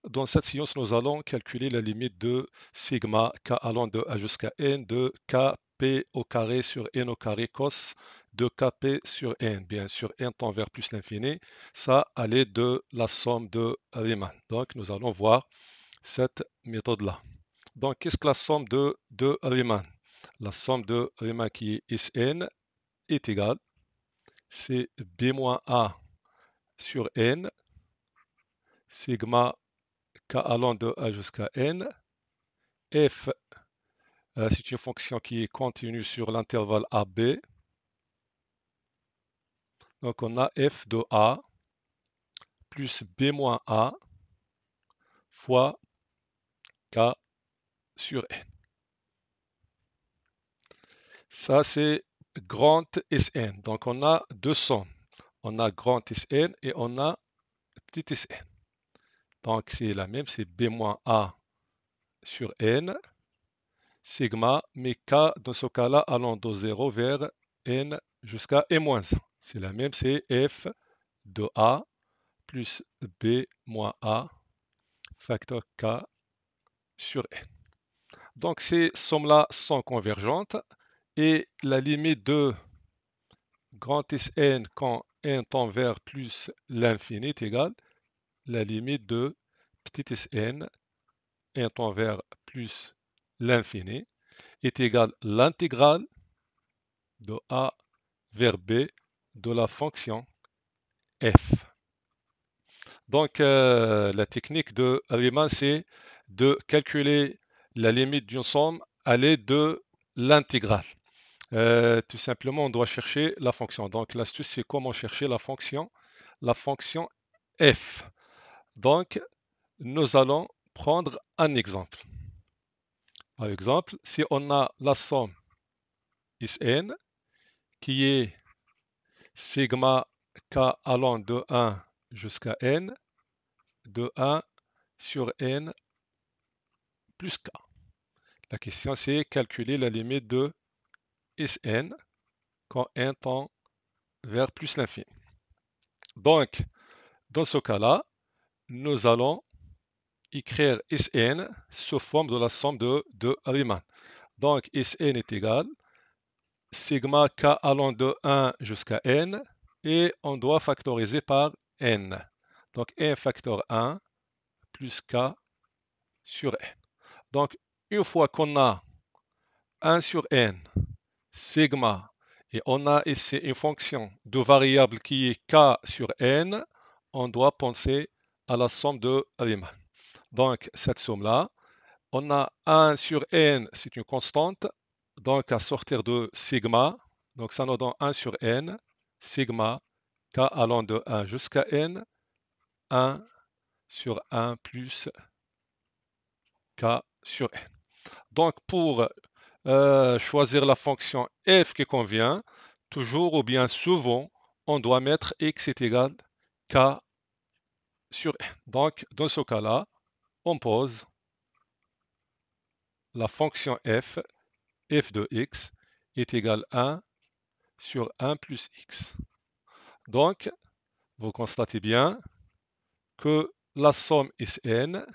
Dans cette séance, nous allons calculer la limite de sigma k allant de a jusqu'à n de kp au carré sur n au carré cos de kp sur n. Bien sûr, n tend vers plus l'infini, ça à l'aide de la somme de Riemann. Donc, nous allons voir cette méthode-là. Donc, qu'est-ce que la somme de Riemann? La somme de Riemann qui est Sn est égale, c'est b-a sur n, sigma k allant de a jusqu'à n, f, c'est une fonction qui est continue sur l'intervalle AB. Donc on a f de a plus b moins a fois k sur n. Ça c'est grand Sn. Donc on a deux sommes. On a grand Sn et on a petit Sn. Donc c'est la même, c'est b moins a sur n, sigma, mais k dans ce cas-là allant de 0 vers n jusqu'à n-1. C'est la même, c'est f de a plus b moins a facteur k sur n. Donc ces sommes-là sont convergentes et la limite de grand Sn quand n tend vers plus l'infini est égale la limite de petit Sn n tend vers plus l'infini est égale l'intégrale de a vers b de la fonction f. Donc la technique de Riemann, c'est de calculer la limite d'une somme à l'aide de l'intégrale. Tout simplement, on doit chercher la fonction. Donc l'astuce, c'est comment chercher la fonction f. Donc, nous allons prendre un exemple. Par exemple, si on a la somme Sn qui est sigma k allant de 1 jusqu'à n, de 1 sur n plus k. La question, c'est calculer la limite de Sn quand n tend vers plus l'infini. Donc, dans ce cas-là, nous allons écrire Sn sous forme de la somme de Riemann. Donc, Sn est égal sigma k allant de 1 jusqu'à n et on doit factoriser par n. Donc, n facteur 1 plus k sur n. Donc, une fois qu'on a 1 sur n, sigma, et on a ici une fonction de variable qui est k sur n, on doit penser à la somme de Riemann. Donc, cette somme-là, on a 1 sur n, c'est une constante, donc à sortir de sigma, donc ça nous donne 1 sur n, sigma, k allant de 1 jusqu'à n, 1 sur 1 plus k sur n. Donc, pour choisir la fonction f qui convient, toujours ou bien souvent, on doit mettre x est égal k sur n. Donc, dans ce cas-là, on pose la fonction f de x est égal à 1 sur 1 plus x. Donc, vous constatez bien que la somme Sn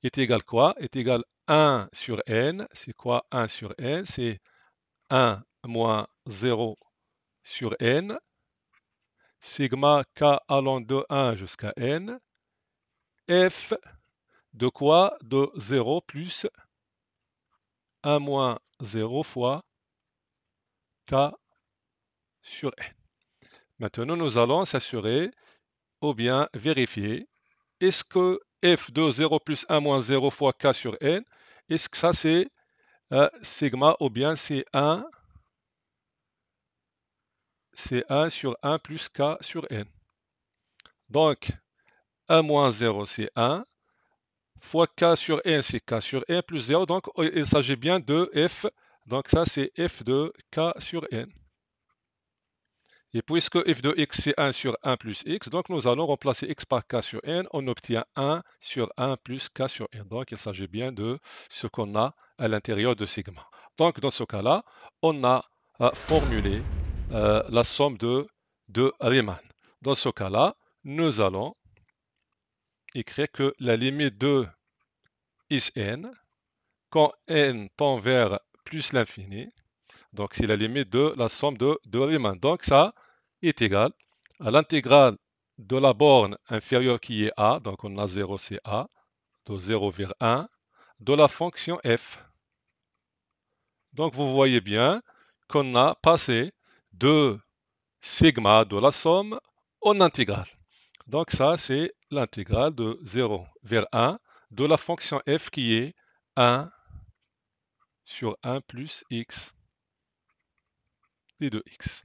est égale quoi? Est égale 1 sur n. C'est quoi 1 sur n? C'est 1 moins 0 sur n, sigma k allant de 1 jusqu'à n, f de quoi? De 0 plus 1 moins 0 fois k sur n. Maintenant, nous allons s'assurer ou bien vérifier, est-ce que f de 0 plus 1 moins 0 fois k sur n, est-ce que ça c'est sigma ou bien c'est 1 sur 1 plus k sur n. Donc, 1 moins 0 c'est 1, fois k sur n c'est k sur n plus 0, donc il s'agit bien de f, donc ça c'est f de k sur n. Et puisque f de x c'est 1 sur 1 plus x, donc nous allons remplacer x par k sur n, on obtient 1 sur 1 plus k sur n. Donc il s'agit bien de ce qu'on a à l'intérieur de sigma. Donc dans ce cas-là, on a formulé la somme de Riemann. Dans ce cas-là, nous allons écrire que la limite de is n, quand n tend vers plus l'infini, donc c'est la limite de la somme de deux Riemann. Donc ça est égal à l'intégrale de la borne inférieure qui est a, donc on a 0 c'est a, de 0 vers 1, de la fonction f. Donc vous voyez bien qu'on a passé de sigma de la somme en intégrale. Donc ça, c'est l'intégrale de 0 vers 1 de la fonction f qui est 1 sur 1 plus x d de x.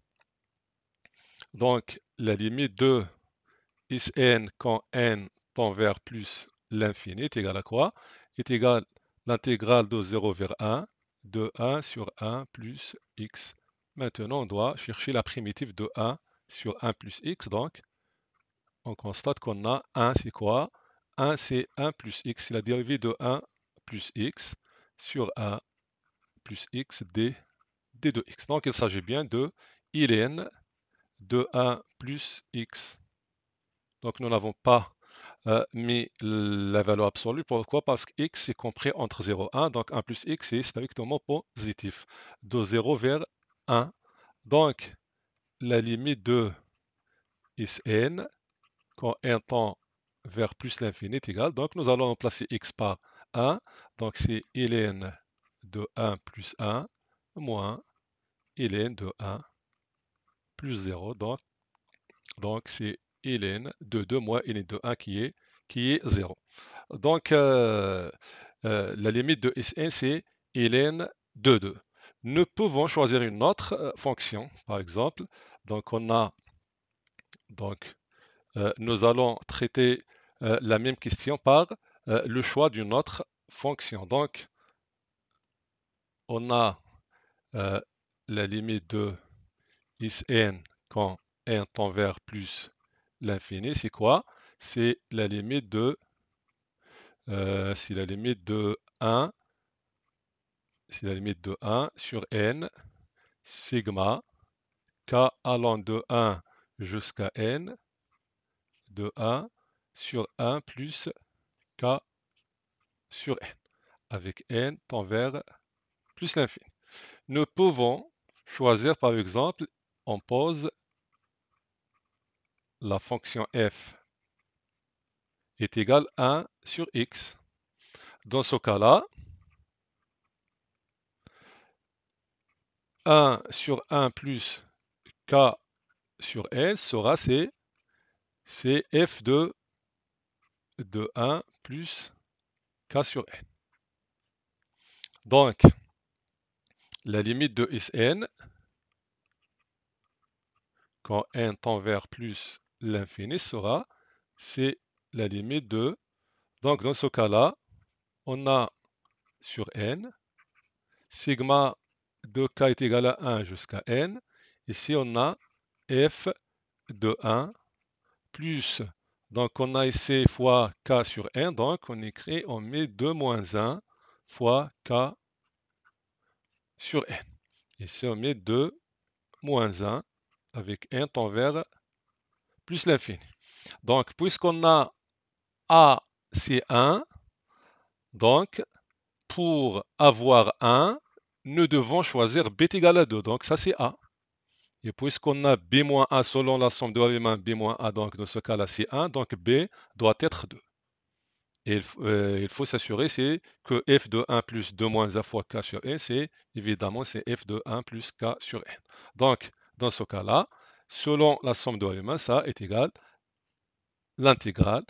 Donc la limite de is n quand n tend vers plus l'infini est égale à quoi? Est égale l'intégrale de 0 vers 1 de 1 sur 1 plus x. Maintenant, on doit chercher la primitive de 1 sur 1 plus x. Donc, on constate qu'on a 1, c'est quoi? 1, c'est 1 plus x, c'est la dérivée de 1 plus x sur 1 plus x d de x. Donc, il s'agit bien de ln de 1 plus x. Donc, nous n'avons pas mis la valeur absolue. Pourquoi? Parce que x est compris entre 0 et 1. Donc, 1 plus x est strictement positif. De 0 vers 1. Donc, la limite de is n, quand n tend vers plus l'infini est égal. Donc, nous allons remplacer x par 1. Donc, c'est ln de 1 plus 1 moins ln de 1 plus 0. Donc c'est ln de 2 moins ln de 1 qui est 0. Donc, la limite de Sn, c'est ln de 2. Nous pouvons choisir une autre fonction, par exemple. Donc, nous allons traiter la même question par le choix d'une autre fonction. Donc, on a la limite de Sn quand n tend vers plus l'infini, c'est quoi? C'est la limite de c'est la limite de 1, c'est la limite de 1 sur n sigma k allant de 1 jusqu'à n de 1 sur 1 plus k sur n, avec n tend vers plus l'infini. Nous pouvons choisir par exemple, on pose la fonction f est égale à 1 sur x. Dans ce cas-là, 1 sur 1 plus k sur n sera c'est f de 1 plus k sur n. Donc, la limite de Sn, quand n tend vers plus l'infini, sera, c'est la limite de, donc dans ce cas-là, on a sur n, sigma de k est égal à 1 jusqu'à n, ici on a f de 1 plus, donc on a ici fois k sur n, donc on écrit, on met 2 moins 1 fois k sur n. Ici on met 2 moins 1 avec n tend vers plus l'infini. Donc puisqu'on a a c'est 1, donc pour avoir 1, nous devons choisir b est égal à 2, donc ça c'est a. Et puisqu'on a b moins a selon la somme de Riemann, b moins a, donc dans ce cas-là c'est 1, donc b doit être 2. Et il faut s'assurer c'est que f de 1 plus 2 moins 1 fois k sur n, c'est évidemment c'est f de 1 plus k sur n. Donc dans ce cas-là, selon la somme de Riemann, ça est égal à l'intégrale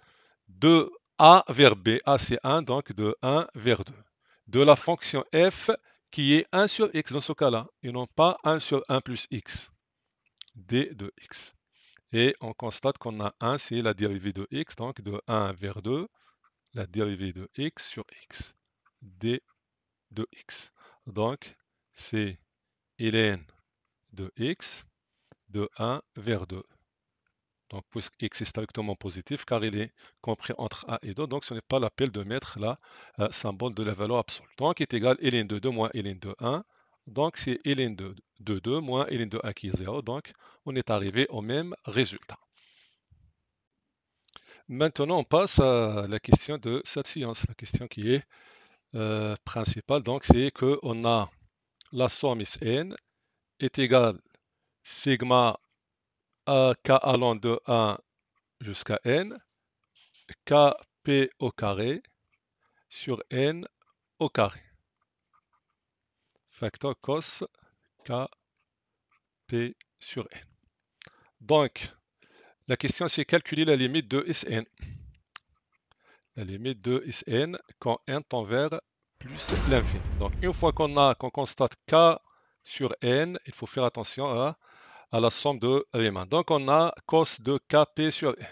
de a vers b, a c'est 1, donc de 1 vers 2, de la fonction f qui est 1 sur x dans ce cas-là, et non pas 1 sur 1 plus x, d de x. Et on constate qu'on a 1, c'est la dérivée de x, donc de 1 vers 2, la dérivée de x sur x, d de x. Donc, c'est ln de x de 1 vers 2. Donc, puisque x est strictement positif, car il est compris entre a et 2, donc ce n'est pas l'appel de mettre la symbole de la valeur absolue. Donc, est égal à ln de 2 moins ln de 1. Donc, c'est ln de 2 moins ln de 1 qui est 0. Donc, on est arrivé au même résultat. Maintenant, on passe à la question de cette science, la question qui est principale. Donc, c'est qu'on a la somme Sn est égale sigma k allant de 1 jusqu'à n, kp au carré sur n au carré. Facteur cos kp sur n. Donc, la question c'est calculer la limite de Sn. La limite de Sn quand n tend vers plus l'infini. Donc, une fois qu'on constate k sur n, il faut faire attention à la somme de Riemann. Donc, on a cos de kp sur n.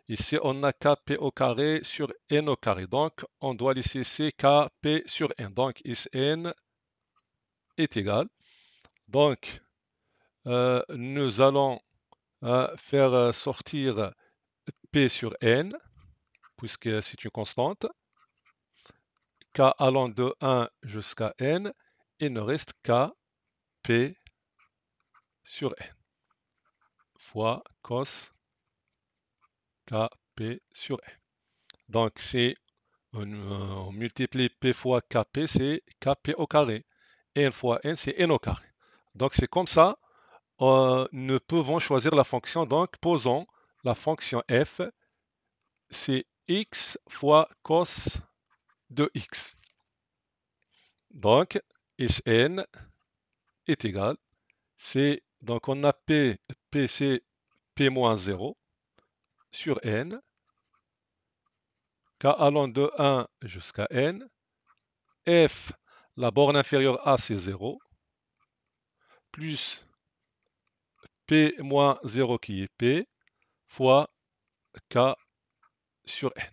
Ici, on a kp au carré sur n au carré. Donc, on doit laisser c'est kp sur n. Donc, Sn est égal. Donc, nous allons faire sortir p sur n, puisque c'est une constante. K allant de 1 jusqu'à n, il ne reste qu'à p sur n fois cos kp sur n. Donc, c'est on multiplie p fois kp, c'est kp au carré. N fois n, c'est n au carré. Donc, c'est comme ça, nous pouvons choisir la fonction. Donc, posons la fonction f, c'est x fois cos de x. Donc, Sn est égal, donc on a p c'est p moins 0 sur n, k allant de 1 jusqu'à n, f, la borne inférieure a c'est 0, plus p moins 0 qui est p, fois k sur n.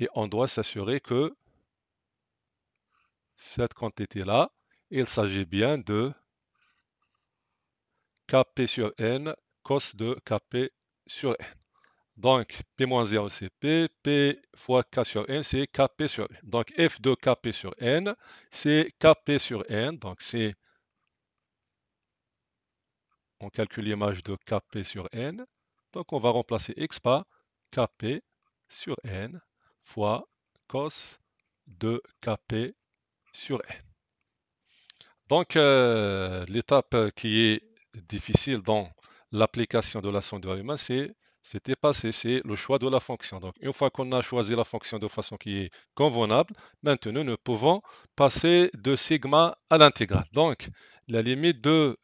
Et on doit s'assurer que cette quantité-là, il s'agit bien de kp sur n, cos de kp sur n. Donc, p-0 c'est p fois k sur n c'est kp sur n. Donc, f de kp sur n, c'est kp sur n. Donc, c'est, on calcule l'image de kp sur n. Donc, on va remplacer x par kp sur n fois cos de kp sur n. Donc, l'étape qui est difficile dans l'application de la somme de Riemann, c'était passé, c'est le choix de la fonction. Donc, une fois qu'on a choisi la fonction de façon qui est convenable, maintenant nous pouvons passer de sigma à l'intégrale. Donc, la limite de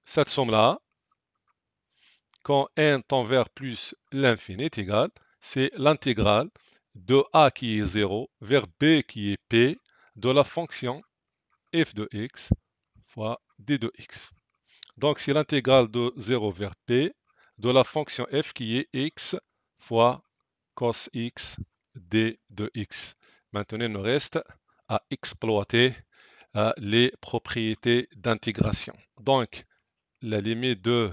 cette somme-là, quand n tend vers plus l'infini est égal, c'est l'intégrale de a qui est 0 vers b qui est p de la fonction f de x fois d de x. Donc, c'est l'intégrale de 0 vers p de la fonction f qui est x fois cos x d de x. Maintenant, il nous reste à exploiter les propriétés d'intégration. Donc, la limite de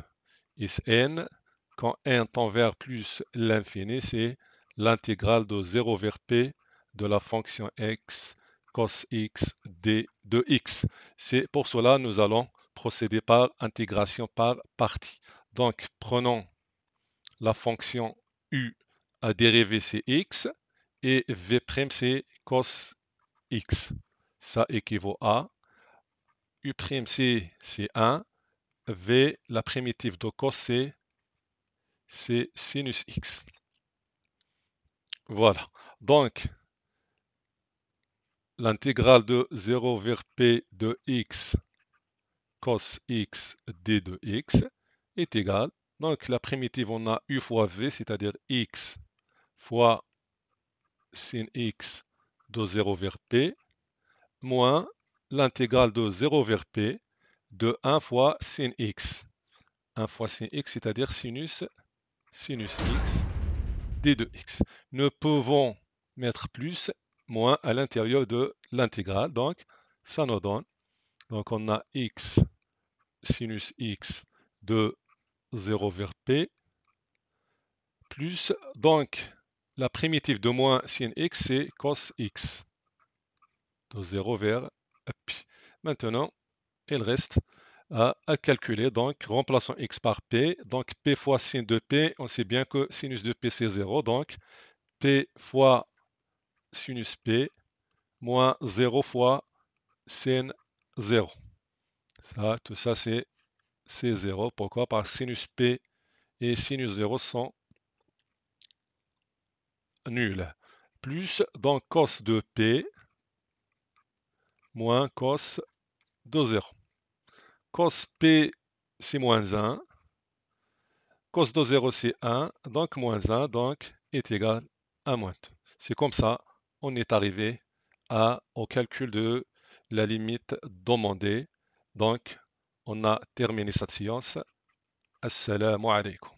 Sn, quand n tend vers plus l'infini, c'est l'intégrale de 0 vers p de la fonction x cos x d de x. C'est pour cela nous allons procéder par intégration par partie. Donc, prenons la fonction u à dériver c'est x et v' c'est cos x. Ça équivaut à u'c c'est 1, v, la primitive de cos c'est sinus x. Voilà. Donc, l'intégrale de 0 vers p de x cos x d de x est égale. Donc, la primitive, on a u fois v, c'est-à-dire x fois sin x de 0 vers p, moins l'intégrale de 0 vers p de 1 fois sin x. 1 fois sin x, c'est-à-dire sinus x d de x. Nous pouvons mettre plus, moins à l'intérieur de l'intégrale. Donc, ça nous donne. Donc, on a x sinus x de 0 vers p plus, donc, la primitive de moins sin x, c'est cos x de 0 vers p. Maintenant, il reste à calculer. Donc, remplaçons x par p. Donc, p fois sin de p, on sait bien que sinus de p, c'est 0. Donc, p fois sinus p moins 0 fois sin 0. Ça, tout ça, c'est 0. Pourquoi? Parce que sinus p et sinus 0 sont nuls. Plus, donc, cos de p moins cos de 0. Cos p, c'est moins 1. Cos de 0, c'est 1. Donc, moins 1, donc, est égal à moins 2. C'est comme ça, on est arrivé au calcul de la limite demandée. Donc, on a terminé cette séance. Assalamu alaikum.